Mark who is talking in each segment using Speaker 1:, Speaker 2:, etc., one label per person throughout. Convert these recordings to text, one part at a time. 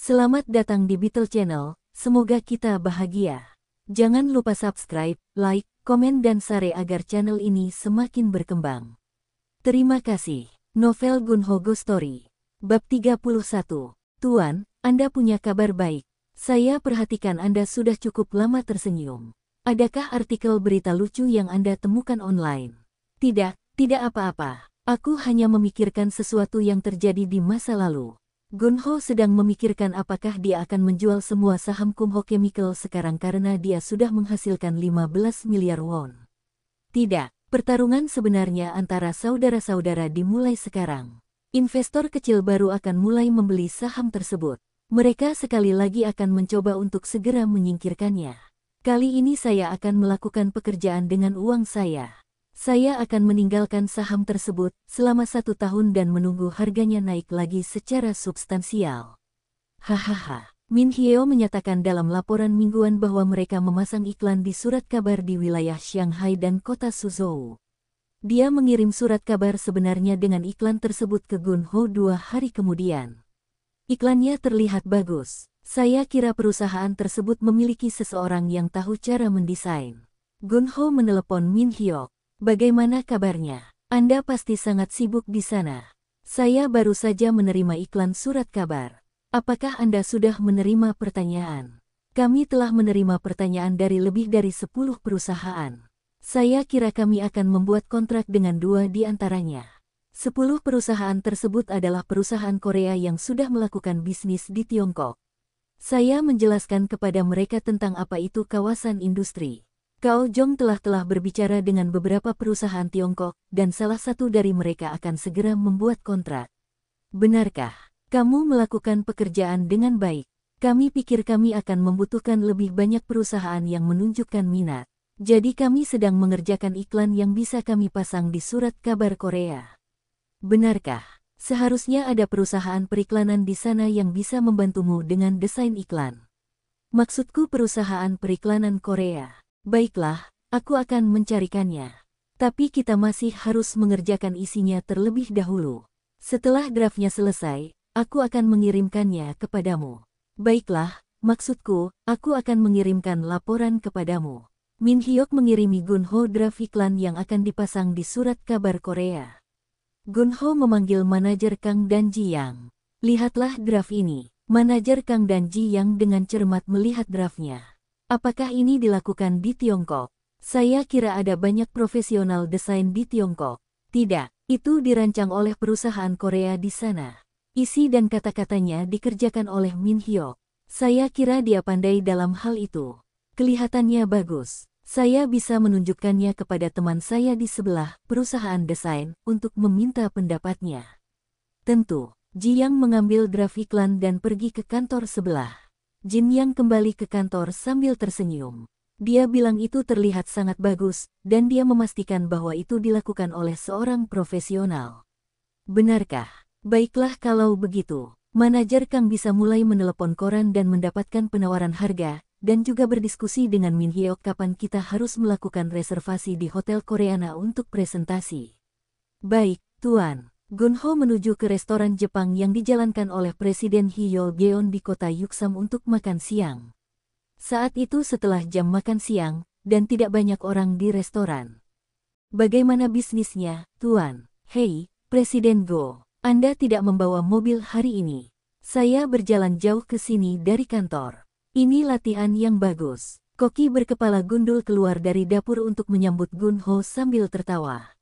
Speaker 1: Selamat datang di Beetle Channel, semoga kita bahagia. Jangan lupa subscribe, like, komen dan share agar channel ini semakin berkembang. Terima kasih. Novel Gunho Ghost Story. Bab 31. Tuan, Anda punya kabar baik. Saya perhatikan Anda sudah cukup lama tersenyum. Adakah artikel berita lucu yang Anda temukan online? Tidak apa-apa. Aku hanya memikirkan sesuatu yang terjadi di masa lalu. Gunho sedang memikirkan apakah dia akan menjual semua saham Kumho Chemical sekarang karena dia sudah menghasilkan 15 miliar won. Tidak, pertarungan sebenarnya antara saudara-saudara dimulai sekarang. Investor kecil baru akan mulai membeli saham tersebut. Mereka sekali lagi akan mencoba untuk segera menyingkirkannya. Kali ini saya akan melakukan pekerjaan dengan uang saya. Saya akan meninggalkan saham tersebut selama 1 tahun dan menunggu harganya naik lagi secara substansial. Hahaha. Min Hyeo menyatakan dalam laporan mingguan bahwa mereka memasang iklan di surat kabar di wilayah Shanghai dan kota Suzhou. Dia mengirim surat kabar sebenarnya dengan iklan tersebut ke Gunho 2 hari kemudian. Iklannya terlihat bagus. Saya kira perusahaan tersebut memiliki seseorang yang tahu cara mendesain. Gunho menelepon Min Hyeo. Bagaimana kabarnya? Anda pasti sangat sibuk di sana. Saya baru saja menerima iklan surat kabar. Apakah Anda sudah menerima pertanyaan? Kami telah menerima pertanyaan dari lebih dari 10 perusahaan. Saya kira kami akan membuat kontrak dengan 2 di antaranya. 10 perusahaan tersebut adalah perusahaan Korea yang sudah melakukan bisnis di Tiongkok. Saya menjelaskan kepada mereka tentang apa itu kawasan industri. Kao Jong telah berbicara dengan beberapa perusahaan Tiongkok, dan salah satu dari mereka akan segera membuat kontrak. Benarkah? Kamu melakukan pekerjaan dengan baik. Kami pikir kami akan membutuhkan lebih banyak perusahaan yang menunjukkan minat. Jadi kami sedang mengerjakan iklan yang bisa kami pasang di surat kabar Korea. Benarkah? Seharusnya ada perusahaan periklanan di sana yang bisa membantumu dengan desain iklan. Maksudku perusahaan periklanan Korea. Baiklah, aku akan mencarikannya. Tapi kita masih harus mengerjakan isinya terlebih dahulu. Setelah draftnya selesai, aku akan mengirimkannya kepadamu. Baiklah, maksudku, aku akan mengirimkan laporan kepadamu. Min Hyuk mengirimi Gunho draft iklan yang akan dipasang di surat kabar Korea. Gunho memanggil manajer Kang Dan Ji Yang. Lihatlah draft ini. Manajer Kang Dan Ji Yang dengan cermat melihat draftnya. Apakah ini dilakukan di Tiongkok? Saya kira ada banyak profesional desain di Tiongkok. Tidak, itu dirancang oleh perusahaan Korea di sana. Isi dan kata-katanya dikerjakan oleh Min Hyuk. Saya kira dia pandai dalam hal itu. Kelihatannya bagus. Saya bisa menunjukkannya kepada teman saya di sebelah perusahaan desain untuk meminta pendapatnya. Tentu, Ji Yang mengambil draft iklan dan pergi ke kantor sebelah. Jin Yang kembali ke kantor sambil tersenyum. Dia bilang itu terlihat sangat bagus, dan dia memastikan bahwa itu dilakukan oleh seorang profesional. Benarkah? Baiklah kalau begitu. Manajer Kang bisa mulai menelepon koran dan mendapatkan penawaran harga, dan juga berdiskusi dengan Min Hyuk kapan kita harus melakukan reservasi di Hotel Koreana untuk presentasi. Baik, Tuan. Gunho menuju ke restoran Jepang yang dijalankan oleh Presiden Hyeol-geon di kota Yuksam untuk makan siang. Saat itu setelah jam makan siang, dan tidak banyak orang di restoran. Bagaimana bisnisnya, Tuan? Hei, Presiden Go. Anda tidak membawa mobil hari ini. Saya berjalan jauh ke sini dari kantor. Ini latihan yang bagus. Koki berkepala gundul keluar dari dapur untuk menyambut Gunho sambil tertawa.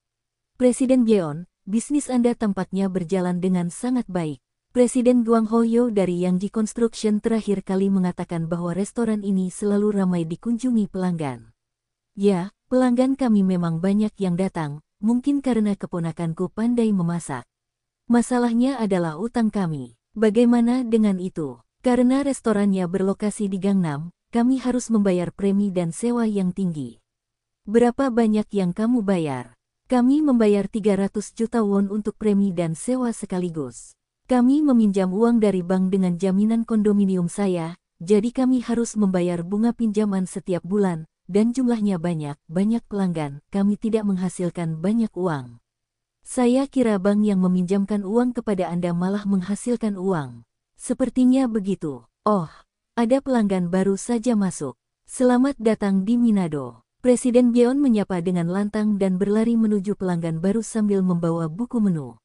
Speaker 1: Presiden Geon, bisnis Anda tampaknya berjalan dengan sangat baik. Presiden Gwang Ho-yo dari Yangji Construction terakhir kali mengatakan bahwa restoran ini selalu ramai dikunjungi pelanggan. Ya, pelanggan kami memang banyak yang datang, mungkin karena keponakanku pandai memasak. Masalahnya adalah utang kami. Bagaimana dengan itu? Karena restorannya berlokasi di Gangnam, kami harus membayar premi dan sewa yang tinggi. Berapa banyak yang kamu bayar? Kami membayar 300 juta won untuk premi dan sewa sekaligus. Kami meminjam uang dari bank dengan jaminan kondominium saya, jadi kami harus membayar bunga pinjaman setiap bulan, dan jumlahnya banyak pelanggan, kami tidak menghasilkan banyak uang. Saya kira bank yang meminjamkan uang kepada Anda malah menghasilkan uang. Sepertinya begitu. Oh, ada pelanggan baru saja masuk. Selamat datang di Minado. Presiden Byeon menyapa dengan lantang dan berlari menuju pelanggan baru sambil membawa buku menu.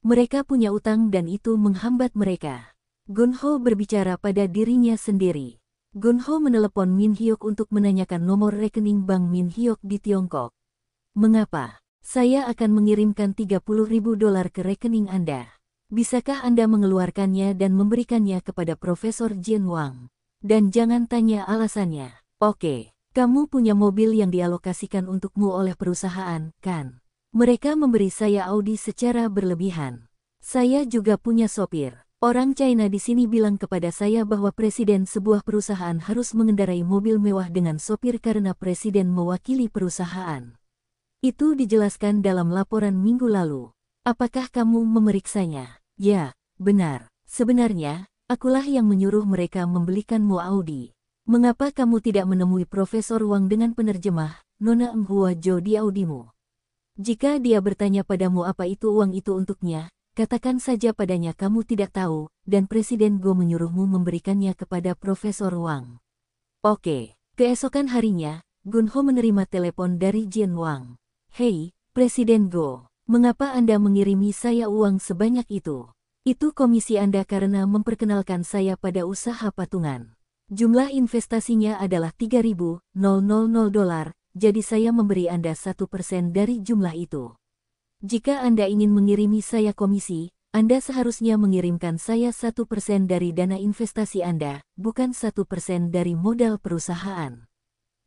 Speaker 1: Mereka punya utang dan itu menghambat mereka. Gunho berbicara pada dirinya sendiri. Gunho menelepon Min Hyuk untuk menanyakan nomor rekening Bank Min Hyuk di Tiongkok. Mengapa? Saya akan mengirimkan 30.000 dolar ke rekening Anda. Bisakah Anda mengeluarkannya dan memberikannya kepada Profesor Jin Wang? Dan jangan tanya alasannya. Oke, kamu punya mobil yang dialokasikan untukmu oleh perusahaan, kan? Mereka memberi saya Audi secara berlebihan. Saya juga punya sopir. Orang China di sini bilang kepada saya bahwa presiden sebuah perusahaan harus mengendarai mobil mewah dengan sopir karena presiden mewakili perusahaan. Itu dijelaskan dalam laporan minggu lalu. Apakah kamu memeriksanya? Ya, benar. Sebenarnya, akulah yang menyuruh mereka membelikanmu Audi. Mengapa kamu tidak menemui Profesor Wang dengan penerjemah, Nona Enghua Jo di Audimu? Jika dia bertanya padamu apa itu uang itu untuknya, katakan saja padanya kamu tidak tahu, dan Presiden Go menyuruhmu memberikannya kepada Profesor Wang. Oke, keesokan harinya, Gunho menerima telepon dari Jin Wang. Hei, Presiden Go, mengapa Anda mengirimi saya uang sebanyak itu? Itu komisi Anda karena memperkenalkan saya pada usaha patungan. Jumlah investasinya adalah 3.000 dolar, jadi saya memberi Anda 1% dari jumlah itu. Jika Anda ingin mengirimi saya komisi, Anda seharusnya mengirimkan saya 1% dari dana investasi Anda, bukan 1% dari modal perusahaan.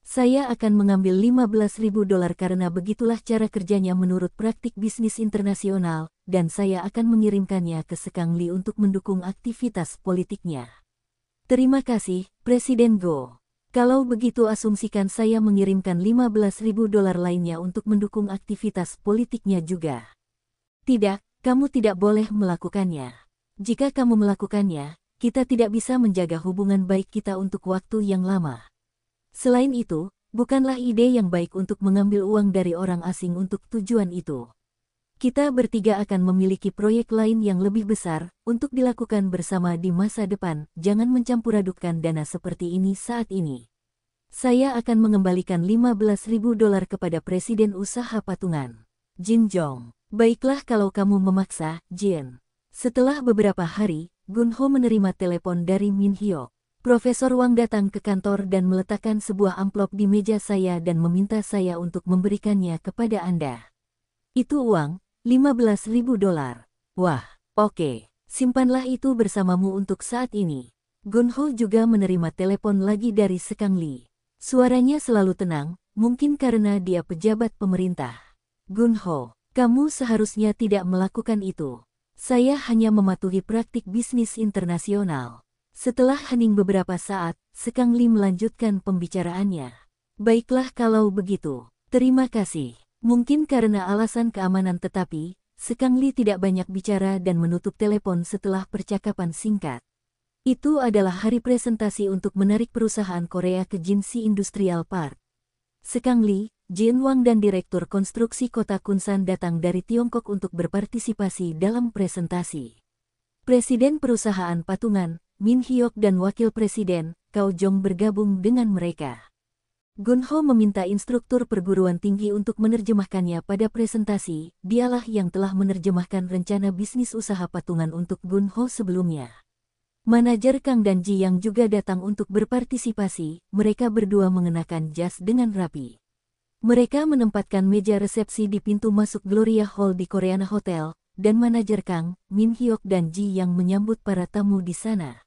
Speaker 1: Saya akan mengambil 15.000 dolar karena begitulah cara kerjanya menurut praktik bisnis internasional, dan saya akan mengirimkannya ke Sekang Li untuk mendukung aktivitas politiknya. Terima kasih, Presiden Go. Kalau begitu asumsikan saya mengirimkan 15.000 dolar lainnya untuk mendukung aktivitas politiknya juga. Tidak, kamu tidak boleh melakukannya. Jika kamu melakukannya, kita tidak bisa menjaga hubungan baik kita untuk waktu yang lama. Selain itu, bukanlah ide yang baik untuk mengambil uang dari orang asing untuk tujuan itu. Kita bertiga akan memiliki proyek lain yang lebih besar untuk dilakukan bersama di masa depan. Jangan mencampur-adukkan dana seperti ini saat ini. Saya akan mengembalikan 15.000 dolar kepada Presiden Usaha Patungan. Jin Jong. Baiklah kalau kamu memaksa, Jin. Setelah beberapa hari, Gunho menerima telepon dari Min Hyuk. Profesor Wang datang ke kantor dan meletakkan sebuah amplop di meja saya dan meminta saya untuk memberikannya kepada Anda. Itu uang, 15.000 dolar. Wah, oke. Simpanlah itu bersamamu untuk saat ini. Gunho juga menerima telepon lagi dari Sekang Li. Suaranya selalu tenang, mungkin karena dia pejabat pemerintah. Gunho, kamu seharusnya tidak melakukan itu. Saya hanya mematuhi praktik bisnis internasional. Setelah hening beberapa saat, Sekang Li melanjutkan pembicaraannya. Baiklah kalau begitu. Terima kasih. Mungkin karena alasan keamanan tetapi, Sekang Li tidak banyak bicara dan menutup telepon setelah percakapan singkat. Itu adalah hari presentasi untuk menarik perusahaan Korea ke Jinsi Industrial Park. Sekang Li, Jin Wang dan Direktur Konstruksi Kota Kunsan datang dari Tiongkok untuk berpartisipasi dalam presentasi. Presiden perusahaan patungan, Min Hyuk dan Wakil Presiden, Cao Jong bergabung dengan mereka. Gunho meminta instruktur perguruan tinggi untuk menerjemahkannya pada presentasi. Dialah yang telah menerjemahkan rencana bisnis usaha patungan untuk Gunho sebelumnya. Manajer Kang dan Ji yang juga datang untuk berpartisipasi, mereka berdua mengenakan jas dengan rapi. Mereka menempatkan meja resepsi di pintu masuk Gloria Hall di Koreana Hotel, dan manajer Kang, Min Hyuk dan Ji yang menyambut para tamu di sana.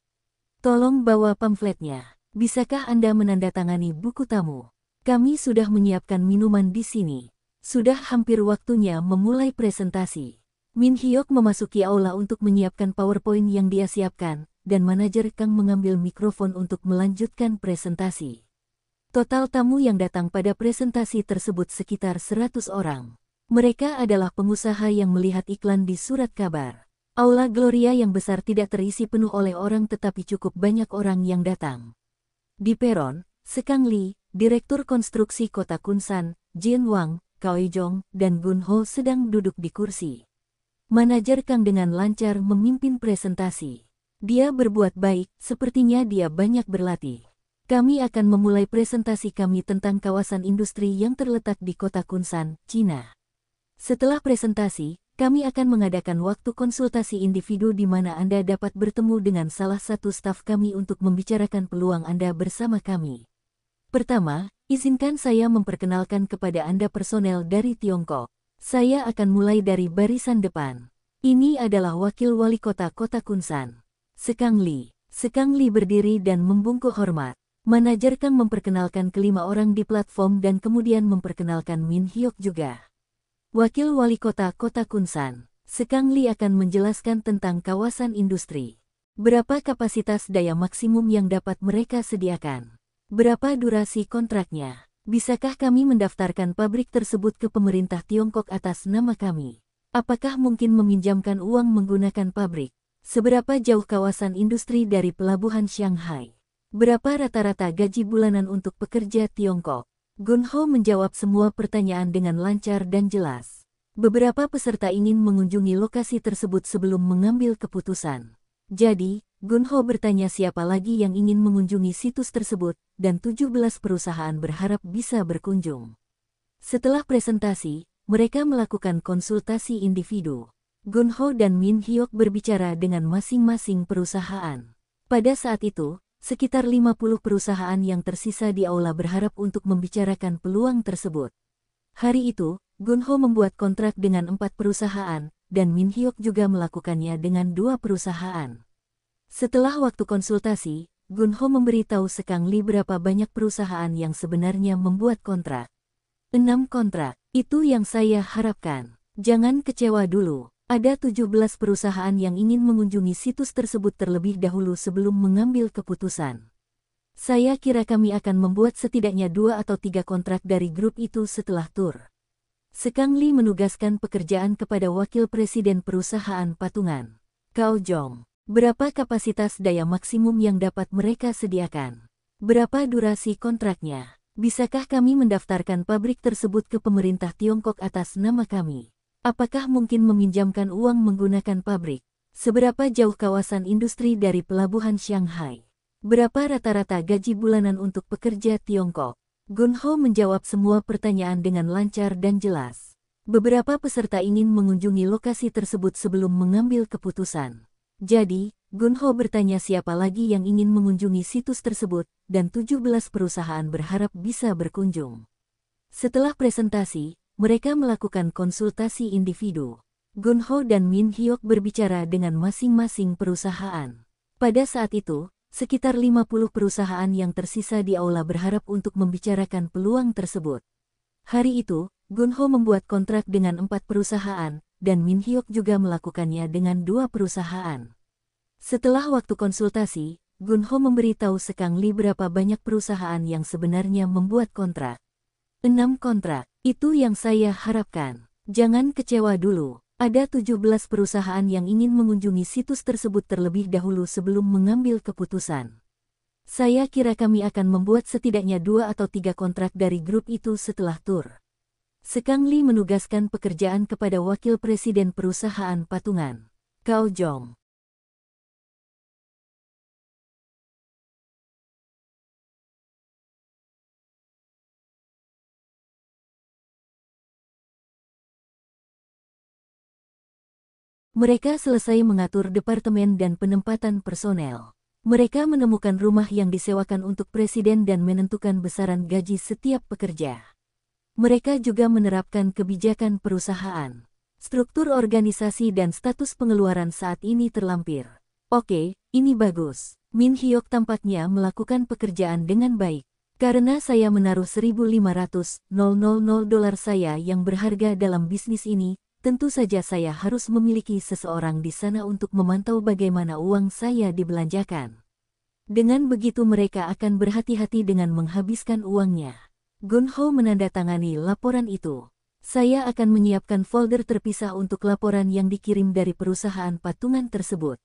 Speaker 1: Tolong bawa pamfletnya. Bisakah Anda menandatangani buku tamu? Kami sudah menyiapkan minuman di sini. Sudah hampir waktunya memulai presentasi. Min Hyuk memasuki aula untuk menyiapkan PowerPoint yang dia siapkan, dan manajer Kang mengambil mikrofon untuk melanjutkan presentasi. Total tamu yang datang pada presentasi tersebut sekitar 100 orang. Mereka adalah pengusaha yang melihat iklan di surat kabar. Aula Gloria yang besar tidak terisi penuh oleh orang tetapi cukup banyak orang yang datang. Di peron, Sekang Li, Direktur Konstruksi Kota Kunsan, Jin Wang, Cao Jong, dan Gunho sedang duduk di kursi. Manajer Kang dengan lancar memimpin presentasi. Dia berbuat baik, sepertinya dia banyak berlatih. Kami akan memulai presentasi kami tentang kawasan industri yang terletak di kota Kunsan, Cina. Setelah presentasi, kami akan mengadakan waktu konsultasi individu di mana Anda dapat bertemu dengan salah satu staf kami untuk membicarakan peluang Anda bersama kami. Pertama, izinkan saya memperkenalkan kepada Anda personel dari Tiongkok. Saya akan mulai dari barisan depan. Ini adalah Wakil Wali Kota Kota Kunsan, Sekang Li. Sekang Li berdiri dan membungkuk hormat. Manajer Kang memperkenalkan kelima orang di platform dan kemudian memperkenalkan Min Hyuk juga. Wakil Wali Kota Kota Kunsan, Sekang Li akan menjelaskan tentang kawasan industri. Berapa kapasitas daya maksimum yang dapat mereka sediakan? Berapa durasi kontraknya? Bisakah kami mendaftarkan pabrik tersebut ke pemerintah Tiongkok atas nama kami? Apakah mungkin meminjamkan uang menggunakan pabrik? Seberapa jauh kawasan industri dari pelabuhan Shanghai? Berapa rata-rata gaji bulanan untuk pekerja Tiongkok? Gun Ho menjawab semua pertanyaan dengan lancar dan jelas. Beberapa peserta ingin mengunjungi lokasi tersebut sebelum mengambil keputusan. Jadi, Gun Ho bertanya siapa lagi yang ingin mengunjungi situs tersebut, dan 17 perusahaan berharap bisa berkunjung. Setelah presentasi, mereka melakukan konsultasi individu. Gun Ho dan Min Hyuk berbicara dengan masing-masing perusahaan. Pada saat itu, sekitar 50 perusahaan yang tersisa di aula berharap untuk membicarakan peluang tersebut. Hari itu, Gun Ho membuat kontrak dengan 4 perusahaan, dan Min Hyuk juga melakukannya dengan 2 perusahaan. Setelah waktu konsultasi, Gun Ho memberitahu Sekang Li berapa banyak perusahaan yang sebenarnya membuat kontrak. 6 kontrak, itu yang saya harapkan. Jangan kecewa dulu. Ada 17 perusahaan yang ingin mengunjungi situs tersebut terlebih dahulu sebelum mengambil keputusan. Saya kira kami akan membuat setidaknya 2 atau 3 kontrak dari grup itu setelah tur. Sekang Li menugaskan pekerjaan kepada Wakil Presiden Perusahaan Patungan, Cao Jong. Berapa kapasitas daya maksimum yang dapat mereka sediakan? Berapa durasi kontraknya? Bisakah kami mendaftarkan pabrik tersebut ke pemerintah Tiongkok atas nama kami? Apakah mungkin meminjamkan uang menggunakan pabrik? Seberapa jauh kawasan industri dari pelabuhan Shanghai? Berapa rata-rata gaji bulanan untuk pekerja Tiongkok? Gun Ho menjawab semua pertanyaan dengan lancar dan jelas. Beberapa peserta ingin mengunjungi lokasi tersebut sebelum mengambil keputusan. Jadi, Gun Ho bertanya siapa lagi yang ingin mengunjungi situs tersebut, dan 17 perusahaan berharap bisa berkunjung. Setelah presentasi, mereka melakukan konsultasi individu. Gun Ho dan Min Hyuk berbicara dengan masing-masing perusahaan. Pada saat itu, sekitar 50 perusahaan yang tersisa di aula berharap untuk membicarakan peluang tersebut. Hari itu, Gun Ho membuat kontrak dengan 4 perusahaan, dan Min Hyuk juga melakukannya dengan 2 perusahaan. Setelah waktu konsultasi, Gun Ho memberitahu Sekang Li berapa banyak perusahaan yang sebenarnya membuat kontrak. 6 kontrak. Itu yang saya harapkan. Jangan kecewa dulu. Ada 17 perusahaan yang ingin mengunjungi situs tersebut terlebih dahulu sebelum mengambil keputusan. Saya kira kami akan membuat setidaknya 2 atau 3 kontrak dari grup itu setelah tur. Sekang Li menugaskan pekerjaan kepada Wakil Presiden Perusahaan Patungan, Cao Jong. Mereka selesai mengatur departemen dan penempatan personel. Mereka menemukan rumah yang disewakan untuk presiden dan menentukan besaran gaji setiap pekerja. Mereka juga menerapkan kebijakan perusahaan. Struktur organisasi dan status pengeluaran saat ini terlampir. Oke, ini bagus. Min Hyuk tampaknya melakukan pekerjaan dengan baik. Karena saya menaruh 1.500.000 dolar saya yang berharga dalam bisnis ini, tentu saja saya harus memiliki seseorang di sana untuk memantau bagaimana uang saya dibelanjakan. Dengan begitu mereka akan berhati-hati dengan menghabiskan uangnya. Gun Ho menandatangani laporan itu. Saya akan menyiapkan folder terpisah untuk laporan yang dikirim dari perusahaan patungan tersebut.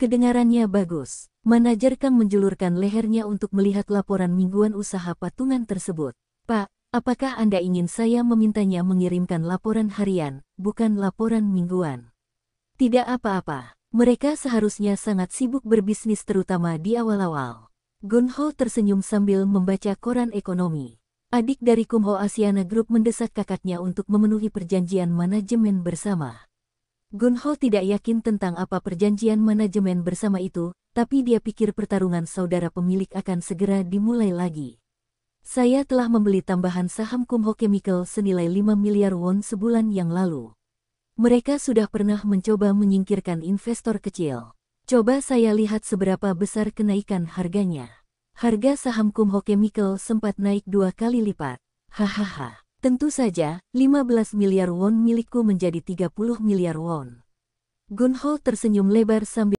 Speaker 1: Kedengarannya bagus. Manajer Kang menjulurkan lehernya untuk melihat laporan mingguan usaha patungan tersebut. Pak, apakah Anda ingin saya memintanya mengirimkan laporan harian, bukan laporan mingguan? Tidak apa-apa. Mereka seharusnya sangat sibuk berbisnis terutama di awal-awal. Gunho tersenyum sambil membaca koran ekonomi. Adik dari Kumho Asiana Group mendesak kakaknya untuk memenuhi perjanjian manajemen bersama. Gunho tidak yakin tentang apa perjanjian manajemen bersama itu, tapi dia pikir pertarungan saudara pemilik akan segera dimulai lagi. Saya telah membeli tambahan saham Kumho Chemical senilai 5 miliar won sebulan yang lalu. Mereka sudah pernah mencoba menyingkirkan investor kecil. Coba saya lihat seberapa besar kenaikan harganya. Harga saham Kumho Chemical sempat naik 2 kali lipat. Hahaha. Tentu saja, 15 miliar won milikku menjadi 30 miliar won. Gunho tersenyum lebar sambil